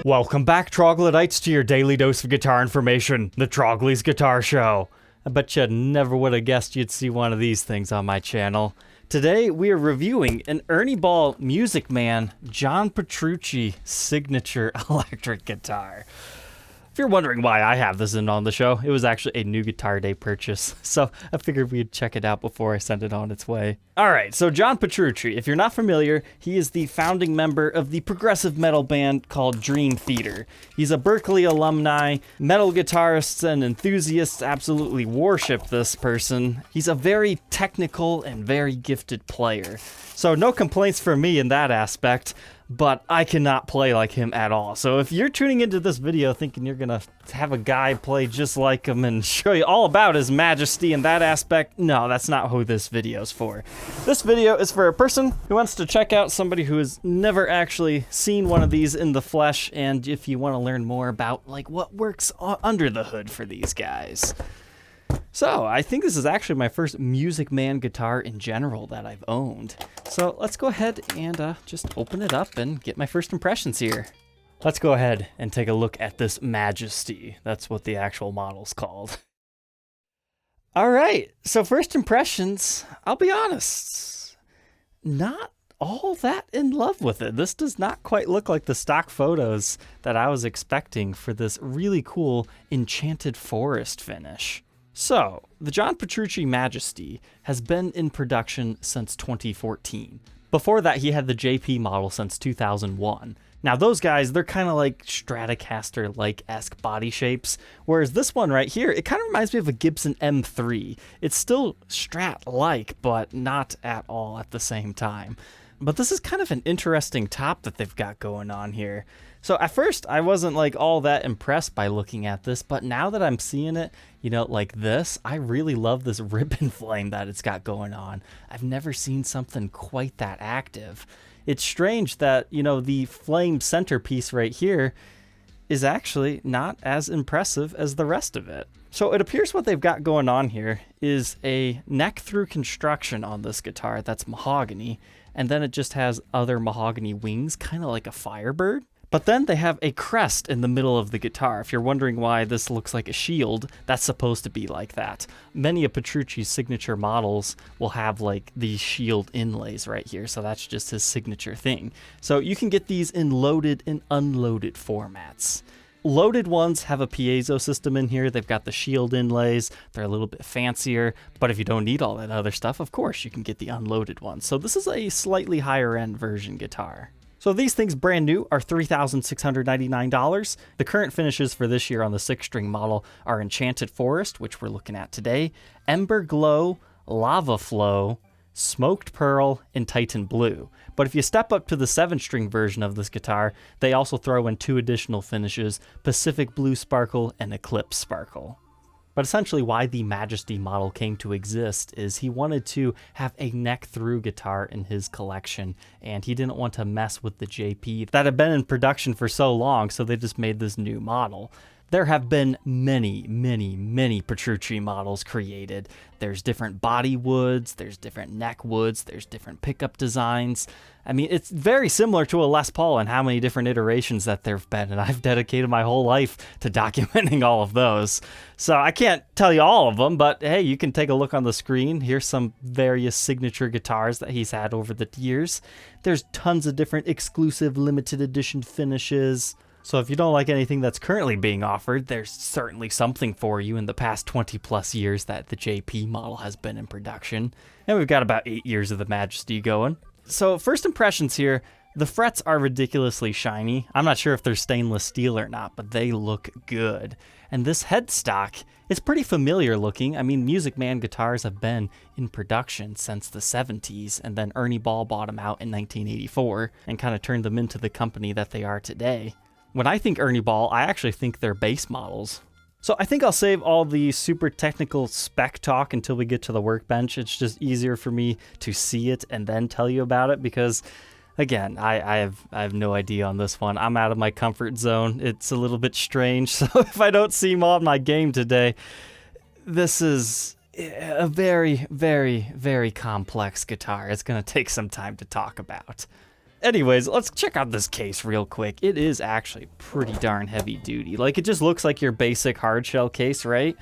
Welcome back, Troglodytes, to your daily dose of guitar information, the Trogly's Guitar Show. I bet you never would have guessed you'd see one of these things on my channel. Today, we are reviewing an Ernie Ball Music Man John Petrucci signature electric guitar. If you're wondering why I have this on the show, it was actually a new Guitar Day purchase, so I figured we'd check it out before I send it on its way. Alright, so John Petrucci, if you're not familiar, he is the founding member of the progressive metal band called Dream Theater. He's a Berkeley alumni. Metal guitarists and enthusiasts absolutely worship this person. He's a very technical and very gifted player. So no complaints from me in that aspect, but I cannot play like him at all. So if you're tuning into this video thinking you're gonna have a guy play just like him and show you all about his majesty in that aspect, no, that's not who this video's for. This video is for a person who wants to check out somebody who has never actually seen one of these in the flesh, and if you want to learn more about like what works under the hood for these guys. So, I think this is actually my first Music Man guitar in general that I've owned. So, let's go ahead and just open it up and get my first impressions here. Let's go ahead and take a look at this Majesty. That's what the actual model's called. Alright, so first impressions, I'll be honest, not all that in love with it. This does not quite look like the stock photos that I was expecting for this really cool Enchanted Forest finish. So, the John Petrucci Majesty has been in production since 2014. Before that, he had the JP model since 2001. Now, those guys, they're kind of like Stratocaster-like-esque body shapes, whereas this one right here, it kind of reminds me of a Gibson M3. It's still Strat-like, but not at all at the same time. But this is kind of an interesting top that they've got going on here. So at first, I wasn't like all that impressed by looking at this, but now that I'm seeing it, you know, like this, I really love this ribbon flame that it's got going on. I've never seen something quite that active. It's strange that, you know, the flame centerpiece right here is actually not as impressive as the rest of it. So it appears what they've got going on here is a neck-through construction on this guitar that's mahogany, and then it just has other mahogany wings, kind of like a Firebird. But then they have a crest in the middle of the guitar. If you're wondering why this looks like a shield, that's supposed to be like that. Many of Petrucci's signature models will have like these shield inlays right here, so that's just his signature thing. So you can get these in loaded and unloaded formats. Loaded ones have a piezo system in here. They've got the shield inlays. They're a little bit fancier, but if you don't need all that other stuff, of course, you can get the unloaded ones. So this is a slightly higher end version guitar. So these things brand new are $3,699. The current finishes for this year on the 6-string model are Enchanted Forest, which we're looking at today, Ember Glow, Lava Flow, Smoked Pearl, and Titan Blue. But if you step up to the 7-string version of this guitar, they also throw in 2 additional finishes, Pacific Blue Sparkle and Eclipse Sparkle. But essentially why the Majesty model came to exist is he wanted to have a neck-through guitar in his collection, and he didn't want to mess with the JP that had been in production for so long, so they just made this new model. There have been many, many, many Petrucci models created. There's different body woods, there's different neck woods, there's different pickup designs. I mean, it's very similar to a Les Paul and how many different iterations that there've been, and I've dedicated my whole life to documenting all of those. So I can't tell you all of them, but hey, you can take a look on the screen. Here's some various signature guitars that he's had over the years. There's tons of different exclusive limited edition finishes. So if you don't like anything that's currently being offered, there's certainly something for you in the past 20 plus years that the JP model has been in production. And we've got about 8 years of the Majesty going. So first impressions here, the frets are ridiculously shiny. I'm not sure if they're stainless steel or not, but they look good. And this headstock is pretty familiar looking. I mean, Music Man guitars have been in production since the 70s, and then Ernie Ball bought them out in 1984 and kind of turned them into the company that they are today. When I think Ernie Ball, I actually think they're base models. So I think I'll save all the super technical spec talk until we get to the workbench. It's just easier for me to see it and then tell you about it because, again, I have no idea on this one. I'm out of my comfort zone. It's a little bit strange, so if I don't seem on my game today, this is a very, very, very complex guitar. It's going to take some time to talk about. Anyways, let's check out this case real quick. It is actually pretty darn heavy duty. Like, it just looks like your basic hardshell case, right?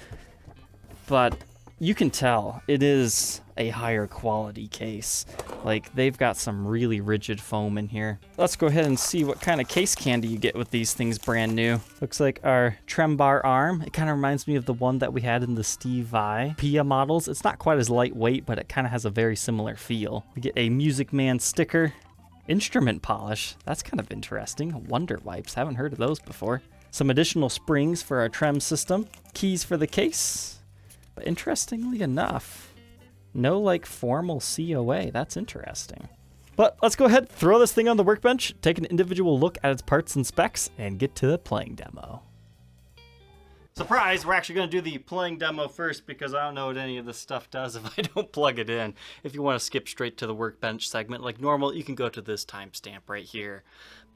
But you can tell it is a higher quality case. Like, they've got some really rigid foam in here. Let's go ahead and see what kind of case candy you get with these things brand new. Looks like our trem bar arm. It kind of reminds me of the one that we had in the Steve Vai Pia models. It's not quite as lightweight, but it kind of has a very similar feel. We get a Music Man sticker. Instrument polish, that's kind of interesting. Wonder wipes, haven't heard of those before. Some additional springs for our trem system. Keys for the case. But interestingly enough, no like formal COA. That's interesting. But let's go ahead, throw this thing on the workbench, take an individual look at its parts and specs, and get to the playing demo. Surprise, we're actually going to do the playing demo first because I don't know what any of this stuff does if I don't plug it in. If you want to skip straight to the workbench segment like normal, you can go to this timestamp right here.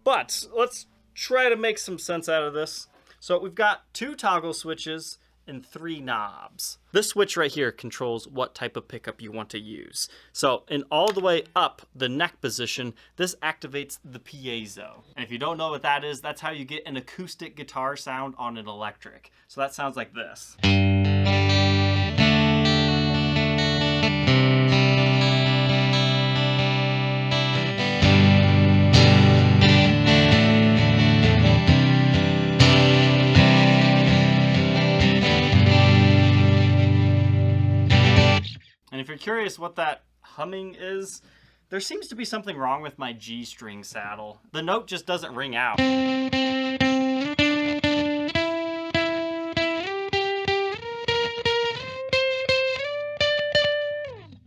But let's try to make some sense out of this. So we've got 2 toggle switches and 3 knobs. This switch right here controls what type of pickup you want to use. So in all the way up the neck position, this activates the piezo. And if you don't know what that is, that's how you get an acoustic guitar sound on an electric. So that sounds like this. And if you're curious what that humming is, there seems to be something wrong with my G string saddle. The note just doesn't ring out.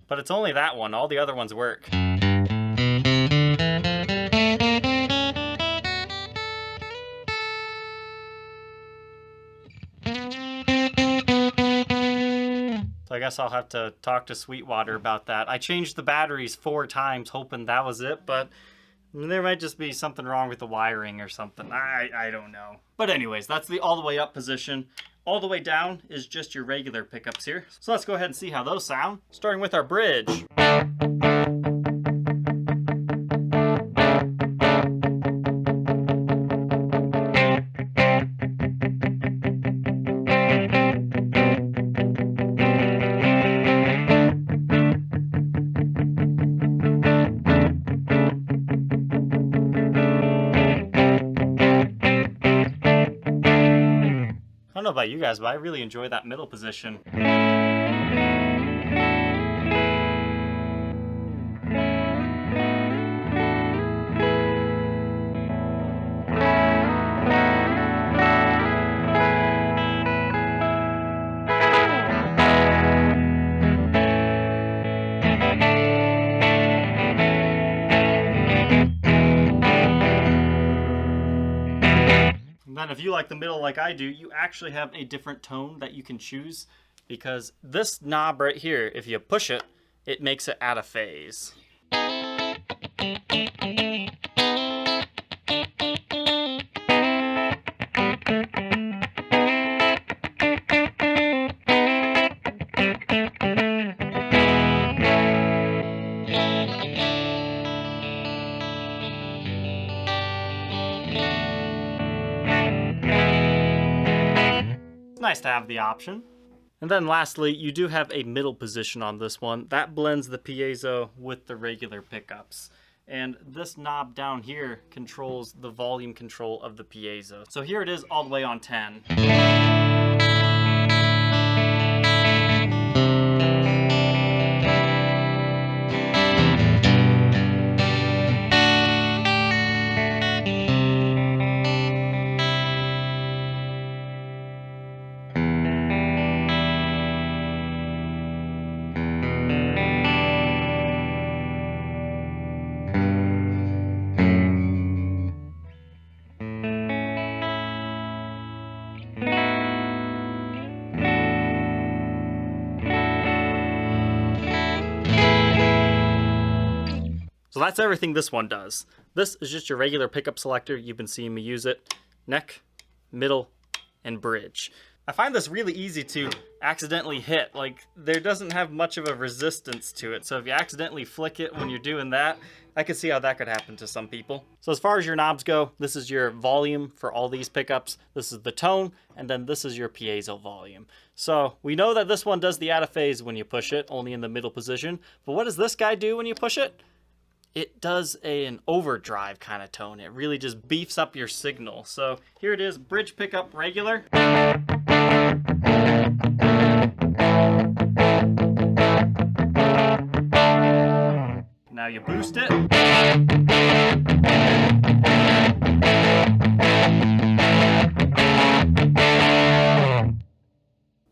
But it's only that one, all the other ones work. So I guess I'll have to talk to Sweetwater about that. I changed the batteries 4 times hoping that was it, but there might just be something wrong with the wiring or something. I don't know. But anyways, that's the all the way up position. All the way down is just your regular pickups here. So let's go ahead and see how those sound, starting with our bridge. I don't know about you guys, but I really enjoy that middle position. And then if you like the middle like I do, you actually have a different tone that you can choose because this knob right here, if you push it, it makes it out of phase. Nice to have the option. And then lastly, you do have a middle position on this one. That blends the piezo with the regular pickups. And this knob down here controls the volume control of the piezo. So here it is all the way on 10. So that's everything this one does. This is just your regular pickup selector. You've been seeing me use it. Neck, middle, and bridge. I find this really easy to accidentally hit. Like, there doesn't have much of a resistance to it. So if you accidentally flick it when you're doing that, I could see how that could happen to some people. So as far as your knobs go, this is your volume for all these pickups. This is the tone, and then this is your piezo volume. So we know that this one does the out of phase when you push it, only in the middle position. But what does this guy do when you push it? It does an overdrive kind of tone. It really just beefs up your signal. So here it is, bridge pickup regular. Now you boost it.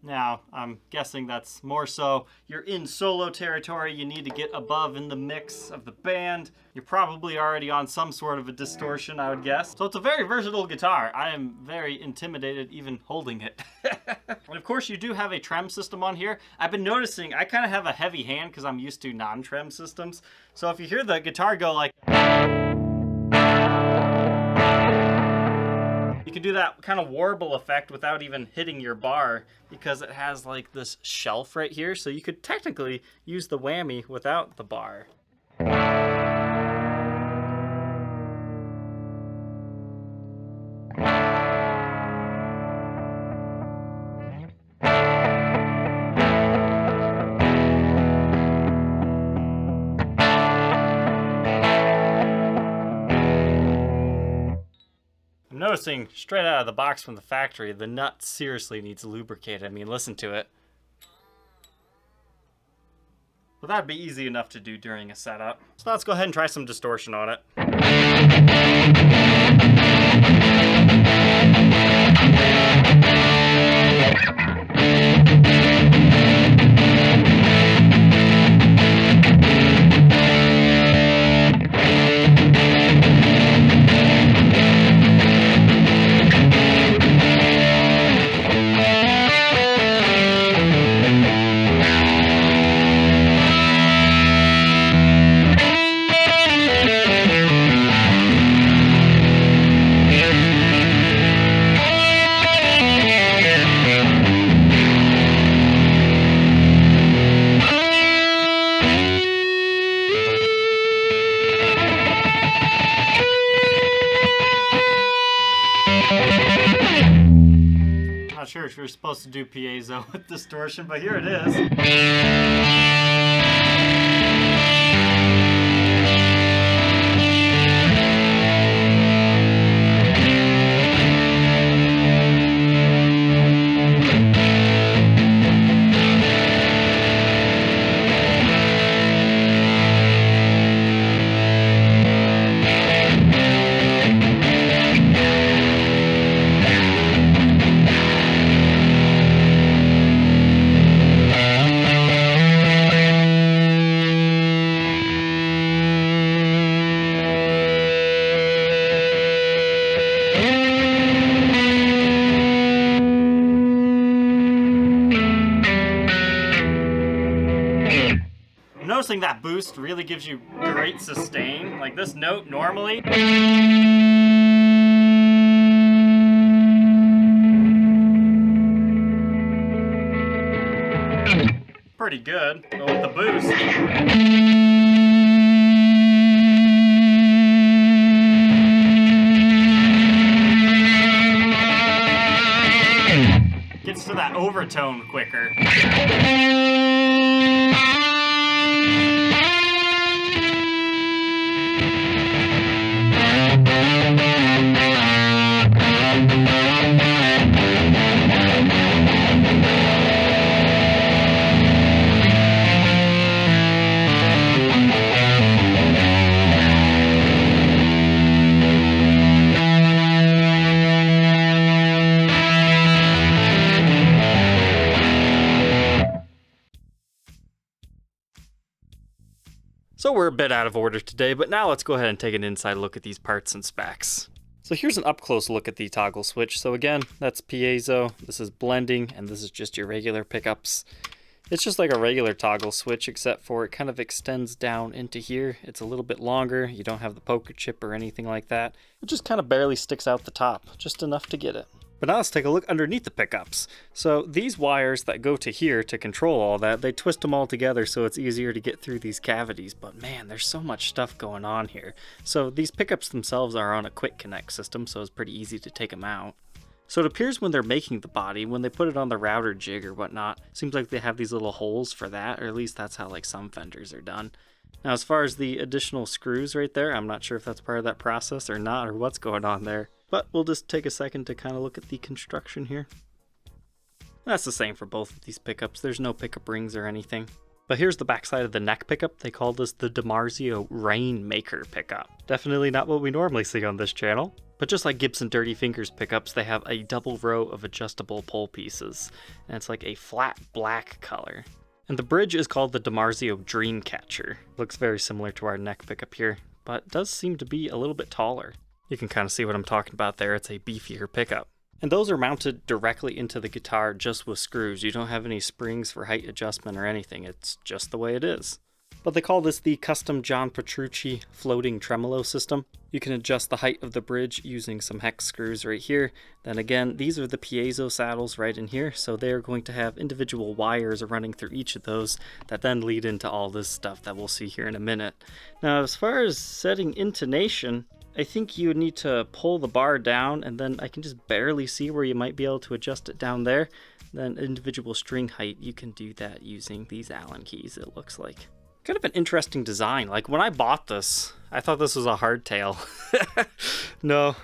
Now, I'm guessing that's more so you're in solo territory, you need to get above in the mix of the band. You're probably already on some sort of a distortion, I would guess. So it's a very versatile guitar. I am very intimidated even holding it. And of course you do have a trem system on here. I've been noticing I kind of have a heavy hand because I'm used to non-trem systems. So if you hear the guitar go like, you can do that kind of warble effect without even hitting your bar because it has like this shelf right here. So you could technically use the whammy without the bar. Noticing straight out of the box from the factory, the nut seriously needs lubricated. I mean, listen to it. Well, that'd be easy enough to do during a setup. So let's go ahead and try some distortion on it. Not sure if you're supposed to do piezo with distortion, but here it is. Noticing that boost really gives you great sustain. Like this note normally, pretty good, but with the boost, gets to that overtone quicker. So we're a bit out of order today, but now let's go ahead and take an inside look at these parts and specs. So here's an up-close look at the toggle switch. So again, that's piezo, this is blending, and this is just your regular pickups. It's just like a regular toggle switch, except for it kind of extends down into here. It's a little bit longer, you don't have the poker chip or anything like that. It just kind of barely sticks out the top, just enough to get it. But now let's take a look underneath the pickups. So these wires that go to here to control all that, they twist them all together so it's easier to get through these cavities. But man, there's so much stuff going on here. So these pickups themselves are on a quick connect system, so it's pretty easy to take them out. So it appears when they're making the body, when they put it on the router jig or whatnot, seems like they have these little holes for that, or at least that's how like some fenders are done. Now as far as the additional screws right there, I'm not sure if that's part of that process or not, or what's going on there. But we'll just take a second to kind of look at the construction here. That's the same for both of these pickups. There's no pickup rings or anything. But here's the backside of the neck pickup. They call this the DiMarzio Rainmaker pickup. Definitely not what we normally see on this channel. But just like Gibson Dirty Fingers pickups, they have a double row of adjustable pole pieces. And it's like a flat black color. And the bridge is called the DiMarzio Dreamcatcher. Looks very similar to our neck pickup here, but does seem to be a little bit taller. You can kind of see what I'm talking about there. It's a beefier pickup. And those are mounted directly into the guitar just with screws. You don't have any springs for height adjustment or anything. It's just the way it is. But they call this the custom John Petrucci floating tremolo system. You can adjust the height of the bridge using some hex screws right here. Then again, these are the piezo saddles right in here. So they are going to have individual wires running through each of those that then lead into all this stuff that we'll see here in a minute. Now, as far as setting intonation, I think you would need to pull the bar down, and then I can just barely see where you might be able to adjust it down there. Then individual string height, you can do that using these Allen keys, it looks like. Kind of an interesting design. Like when I bought this, I thought this was a hardtail. No,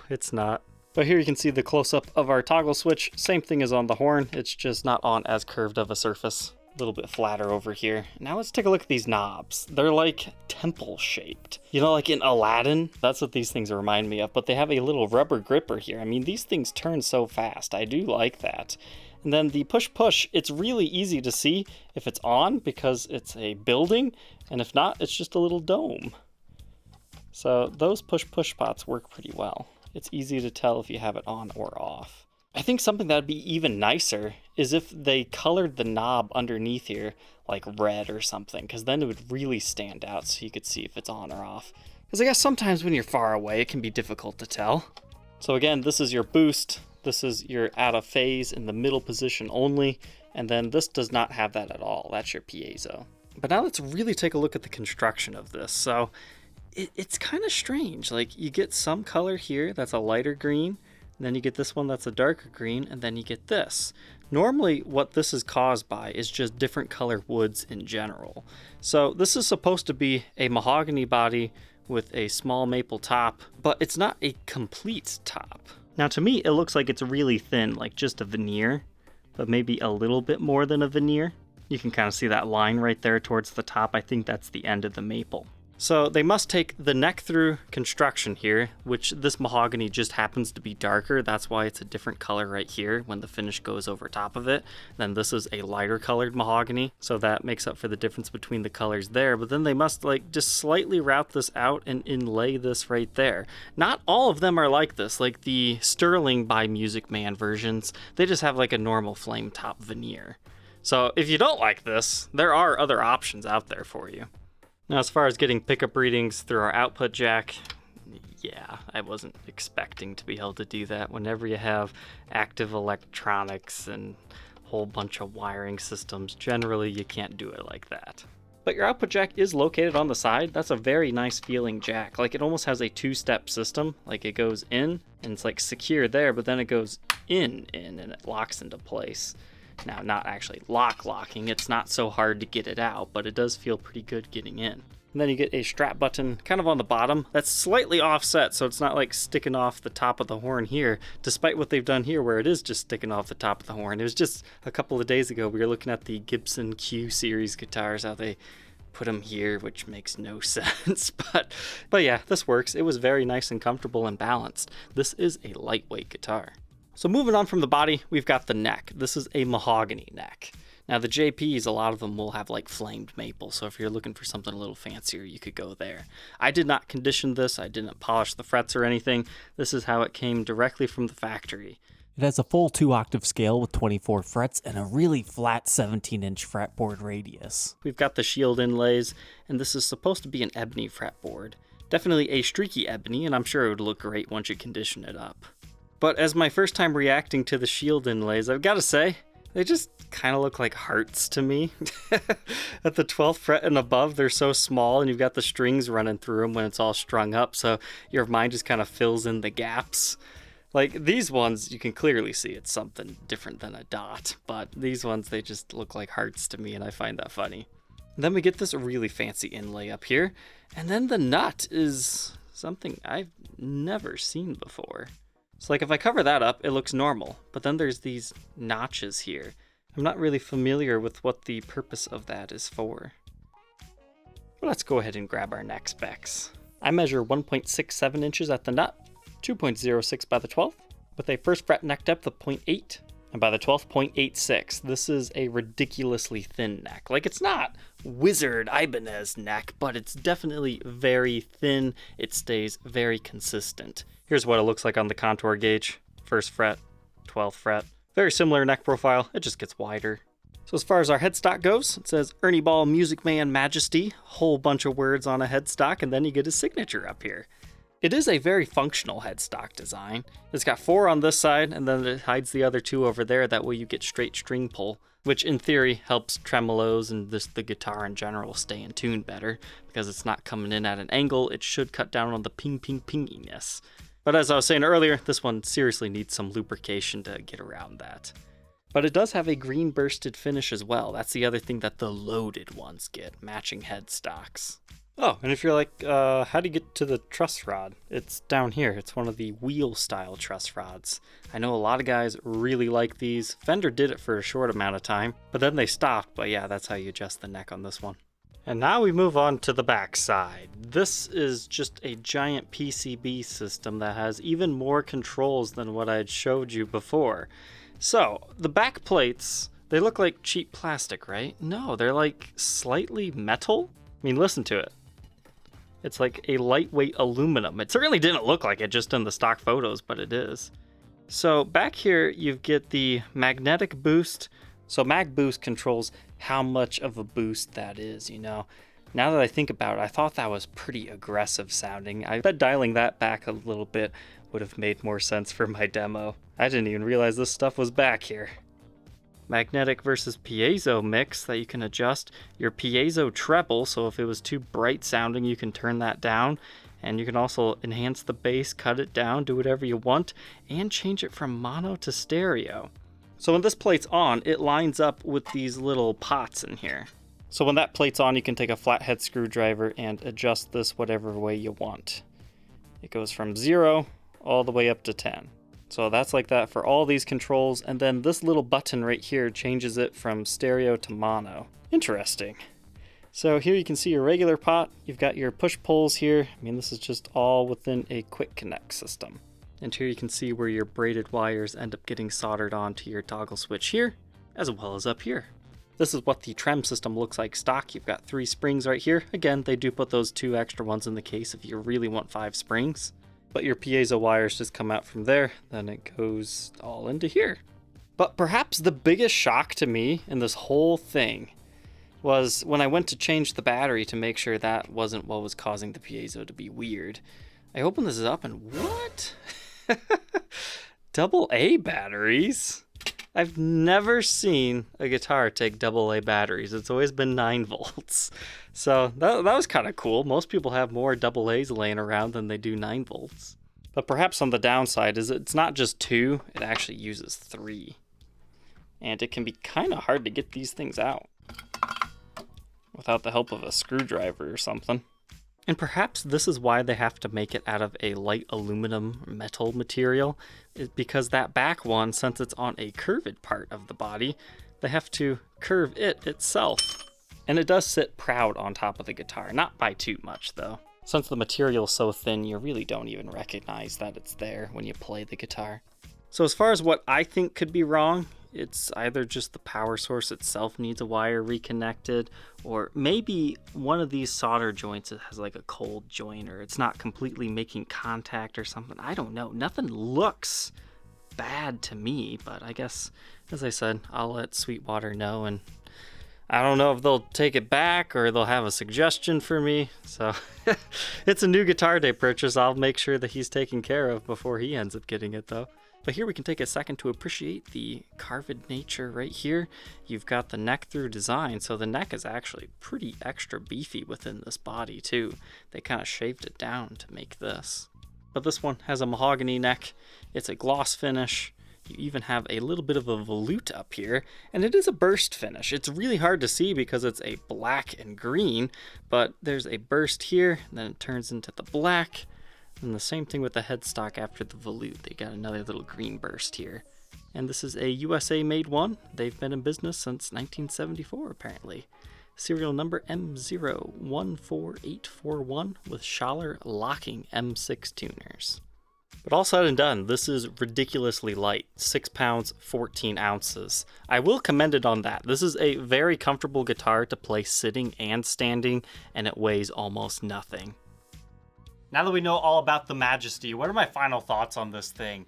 it's not. But here you can see the close-up of our toggle switch. Same thing as on the horn, it's just not on as curved of a surface. A little bit flatter over here. Now let's take a look at these knobs. They're like temple shaped. You know, like in Aladdin? That's what these things remind me of, but they have a little rubber gripper here. I mean, these things turn so fast. I do like that. And then the push-push, it's really easy to see if it's on because it's a building, and if not, it's just a little dome. So those push-push spots work pretty well. It's easy to tell if you have it on or off. I think something that would be even nicer is if they colored the knob underneath here like red or something, because then it would really stand out so you could see if it's on or off. Because I guess sometimes when you're far away, it can be difficult to tell. So again, this is your boost. This is your out of phase in the middle position only. And then this does not have that at all. That's your piezo. But now let's really take a look at the construction of this. So it's kind of strange. Like you get some color here that's a lighter green. Then you get this one that's a darker green, and then you get this. Normally, what this is caused by is just different color woods in general. So this is supposed to be a mahogany body with a small maple top, but it's not a complete top. Now to me, it looks like it's really thin, like just a veneer, but maybe a little bit more than a veneer. You can kind of see that line right there towards the top. I think that's the end of the maple. So they must take the neck through construction here, which this mahogany just happens to be darker. That's why it's a different color right here when the finish goes over top of it. Then this is a lighter colored mahogany. So that makes up for the difference between the colors there. But then they must like just slightly route this out and inlay this right there. Not all of them are like this, like the Sterling by Music Man versions. They just have like a normal flame top veneer. So if you don't like this, there are other options out there for you. Now, as far as getting pickup readings through our output jack, yeah, I wasn't expecting to be able to do that. Whenever you have active electronics and a whole bunch of wiring systems, generally you can't do it like that. But your output jack is located on the side. That's a very nice feeling jack. Like it almost has a two-step system. Like it goes in and it's like secure there, but then it goes in and it locks into place. Now, not actually locking, it's not so hard to get it out, but it does feel pretty good getting in. And then you get a strap button kind of on the bottom that's slightly offset, so it's not like sticking off the top of the horn here, despite what they've done here where it is just sticking off the top of the horn. It was just a couple of days ago we were looking at the Gibson Q series guitars, how they put them here, which makes no sense. But yeah, this works. It was very nice and comfortable and balanced. This is a lightweight guitar. So moving on from the body, we've got the neck. This is a mahogany neck. Now the JPs, a lot of them will have like flamed maple, so if you're looking for something a little fancier, you could go there. I did not condition this, I didn't polish the frets or anything. This is how it came directly from the factory. It has a full 2-octave scale with 24 frets and a really flat 17-inch fretboard radius. We've got the shield inlays, and this is supposed to be an ebony fretboard. Definitely a streaky ebony, and I'm sure it would look great once you condition it up. But as my first time reacting to the shield inlays, I've got to say, they just kind of look like hearts to me. At the 12th fret and above, they're so small, and you've got the strings running through them when it's all strung up, so your mind just kind of fills in the gaps. Like, these ones, you can clearly see it's something different than a dot, but these ones, they just look like hearts to me, and I find that funny. And then we get this really fancy inlay up here, and then the nut is something I've never seen before. So like if I cover that up, it looks normal, but then there's these notches here. I'm not really familiar with what the purpose of that is for. But let's go ahead and grab our neck specs. I measure 1.67 inches at the nut, 2.06 by the 12th, with a first fret neck depth of 0.8, and by the 12th, 0.86. This is a ridiculously thin neck. Like, it's not Wizard Ibanez neck, but it's definitely very thin. It stays very consistent. Here's what it looks like on the contour gauge. First fret, 12th fret. Very similar neck profile, it just gets wider. So as far as our headstock goes, it says Ernie Ball Music Man Majesty, whole bunch of words on a headstock, and then you get his signature up here. It is a very functional headstock design. It's got 4 on this side, and then it hides the other 2 over there. That way you get straight string pull, which in theory helps tremolos and the guitar in general stay in tune better, because it's not coming in at an angle. It should cut down on the pinginess. But as I was saying earlier, this one seriously needs some lubrication to get around that. But it does have a green bursted finish as well. That's the other thing that the loaded ones get, matching headstocks. Oh, and if you're like, how do you get to the truss rod? It's down here. It's one of the wheel style truss rods. I know a lot of guys really like these. Fender did it for a short amount of time, but then they stopped. But yeah, that's how you adjust the neck on this one. And now we move on to the back side. This is just a giant PCB system that has even more controls than what I had showed you before. So, the back plates, they look like cheap plastic, right? No, they're like slightly metal. I mean, listen to it. It's like a lightweight aluminum. It certainly didn't look like it just in the stock photos, but it is. So back here, you get the magnetic boost. So Mag Boost controls how much of a boost that is, you know. Now that I think about it, I thought that was pretty aggressive sounding. I bet dialing that back a little bit would have made more sense for my demo. I didn't even realize this stuff was back here. Magnetic versus piezo mix that you can adjust. Your piezo treble, so if it was too bright sounding, you can turn that down. And you can also enhance the bass, cut it down, do whatever you want, and change it from mono to stereo. So when this plate's on, it lines up with these little pots in here. So when that plate's on, you can take a flathead screwdriver and adjust this whatever way you want. It goes from 0 all the way up to 10. So that's like that for all these controls, and then this little button right here changes it from stereo to mono. Interesting. So here you can see your regular pot, you've got your push pulls here. I mean, this is just all within a quick connect system. And here you can see where your braided wires end up getting soldered onto your toggle switch here, as well as up here. This is what the trem system looks like stock. You've got 3 springs right here. Again, they do put those 2 extra ones in the case if you really want 5 springs. But your piezo wires just come out from there, then it goes all into here. But perhaps the biggest shock to me in this whole thing was when I went to change the battery to make sure that wasn't what was causing the piezo to be weird. I opened this up and what? AA batteries? I've never seen a guitar take AA batteries. It's always been 9 volts. So that was kind of cool. Most people have more AA's laying around than they do 9 volts. But perhaps on the downside is it's not just 2, it actually uses 3. And it can be kind of hard to get these things out without the help of a screwdriver or something. And perhaps this is why they have to make it out of a light aluminum metal material, is because that back one, since it's on a curved part of the body, they have to curve it itself. And it does sit proud on top of the guitar, not by too much though. Since the material's so thin, you really don't even recognize that it's there when you play the guitar. So as far as what I think could be wrong, it's either just the power source itself needs a wire reconnected, or maybe one of these solder joints has like a cold joint, or it's not completely making contact or something. I don't know. Nothing looks bad to me, but I guess, as I said, I'll let Sweetwater know, and I don't know if they'll take it back or they'll have a suggestion for me. So it's a new guitar day purchase. I'll make sure that he's taken care of before he ends up getting it though. But here we can take a second to appreciate the carved nature right here. You've got the neck through design, so the neck is actually pretty extra beefy within this body too. They kind of shaved it down to make this. But this one has a mahogany neck. It's a gloss finish. You even have a little bit of a volute up here, and it is a burst finish. It's really hard to see because it's a black and green, but there's a burst here, and then it turns into the black, and the same thing with the headstock after the volute. They got another little green burst here. And this is a USA made one. They've been in business since 1974, apparently. Serial number M014841 with Schaller locking M6 tuners. But all said and done, this is ridiculously light, 6 pounds, 14 ounces. I will commend it on that. This is a very comfortable guitar to play sitting and standing, and it weighs almost nothing. Now that we know all about the Majesty, what are my final thoughts on this thing?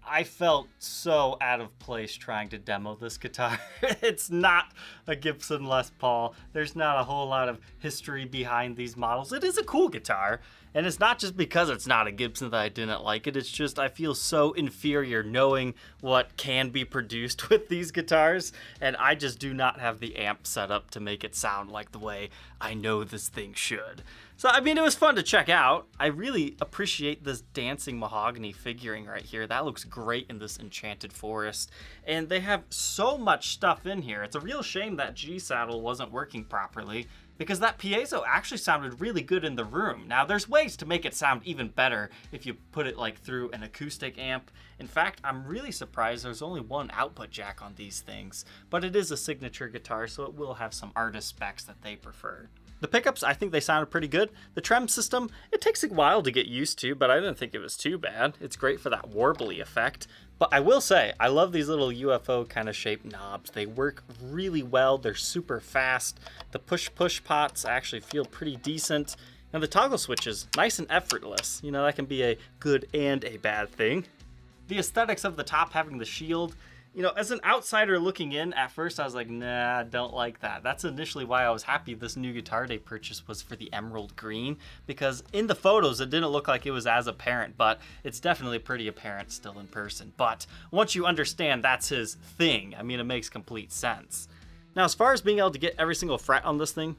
I felt so out of place trying to demo this guitar. It's not a Gibson Les Paul. There's not a whole lot of history behind these models. It is a cool guitar, and it's not just because it's not a Gibson that I didn't like it. It's just I feel so inferior knowing what can be produced with these guitars, and I just do not have the amp set up to make it sound like the way I know this thing should. So, I mean, it was fun to check out. I really appreciate this dancing mahogany figuring right here. That looks great in this Enchanted Forest. And they have so much stuff in here. It's a real shame that G-saddle wasn't working properly, because that piezo actually sounded really good in the room. Now, there's ways to make it sound even better if you put it like through an acoustic amp. In fact, I'm really surprised there's only one output jack on these things, but it is a signature guitar, so it will have some artist specs that they prefer. The pickups, I think they sounded pretty good. The trem system, it takes a while to get used to, but I didn't think it was too bad. It's great for that warbly effect. But I will say, I love these little UFO kind of shaped knobs. They work really well. They're super fast. The push-push pots actually feel pretty decent. And the toggle switches, nice and effortless. You know, that can be a good and a bad thing. The aesthetics of the top having the shield, you know, as an outsider looking in, at first I was like, nah, I don't like that. That's initially why I was happy this new guitar they purchased was for the emerald green, because in the photos it didn't look like it was as apparent, but it's definitely pretty apparent still in person. But once you understand that's his thing, I mean, it makes complete sense. Now, as far as being able to get every single fret on this thing,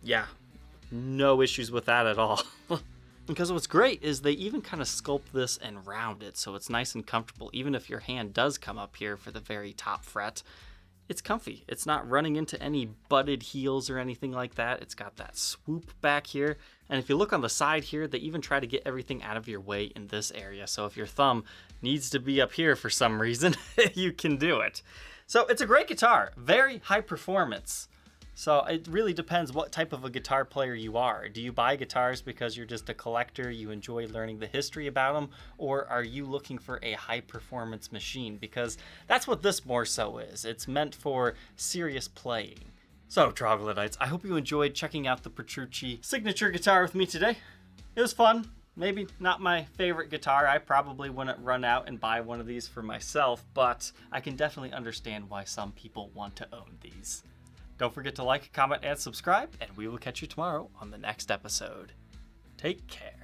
yeah, no issues with that at all. Because what's great is they even kind of sculpt this and round it so it's nice and comfortable. Even if your hand does come up here for the very top fret, it's comfy. It's not running into any butted heels or anything like that. It's got that swoop back here. And if you look on the side here, they even try to get everything out of your way in this area. So if your thumb needs to be up here for some reason, you can do it. So it's a great guitar, very high performance. So it really depends what type of a guitar player you are. Do you buy guitars because you're just a collector, you enjoy learning the history about them, or are you looking for a high performance machine? Because that's what this more so is. It's meant for serious playing. So Troglodytes, I hope you enjoyed checking out the Petrucci signature guitar with me today. It was fun. Maybe not my favorite guitar. I probably wouldn't run out and buy one of these for myself, but I can definitely understand why some people want to own these. Don't forget to like, comment, and subscribe, and we will catch you tomorrow on the next episode. Take care.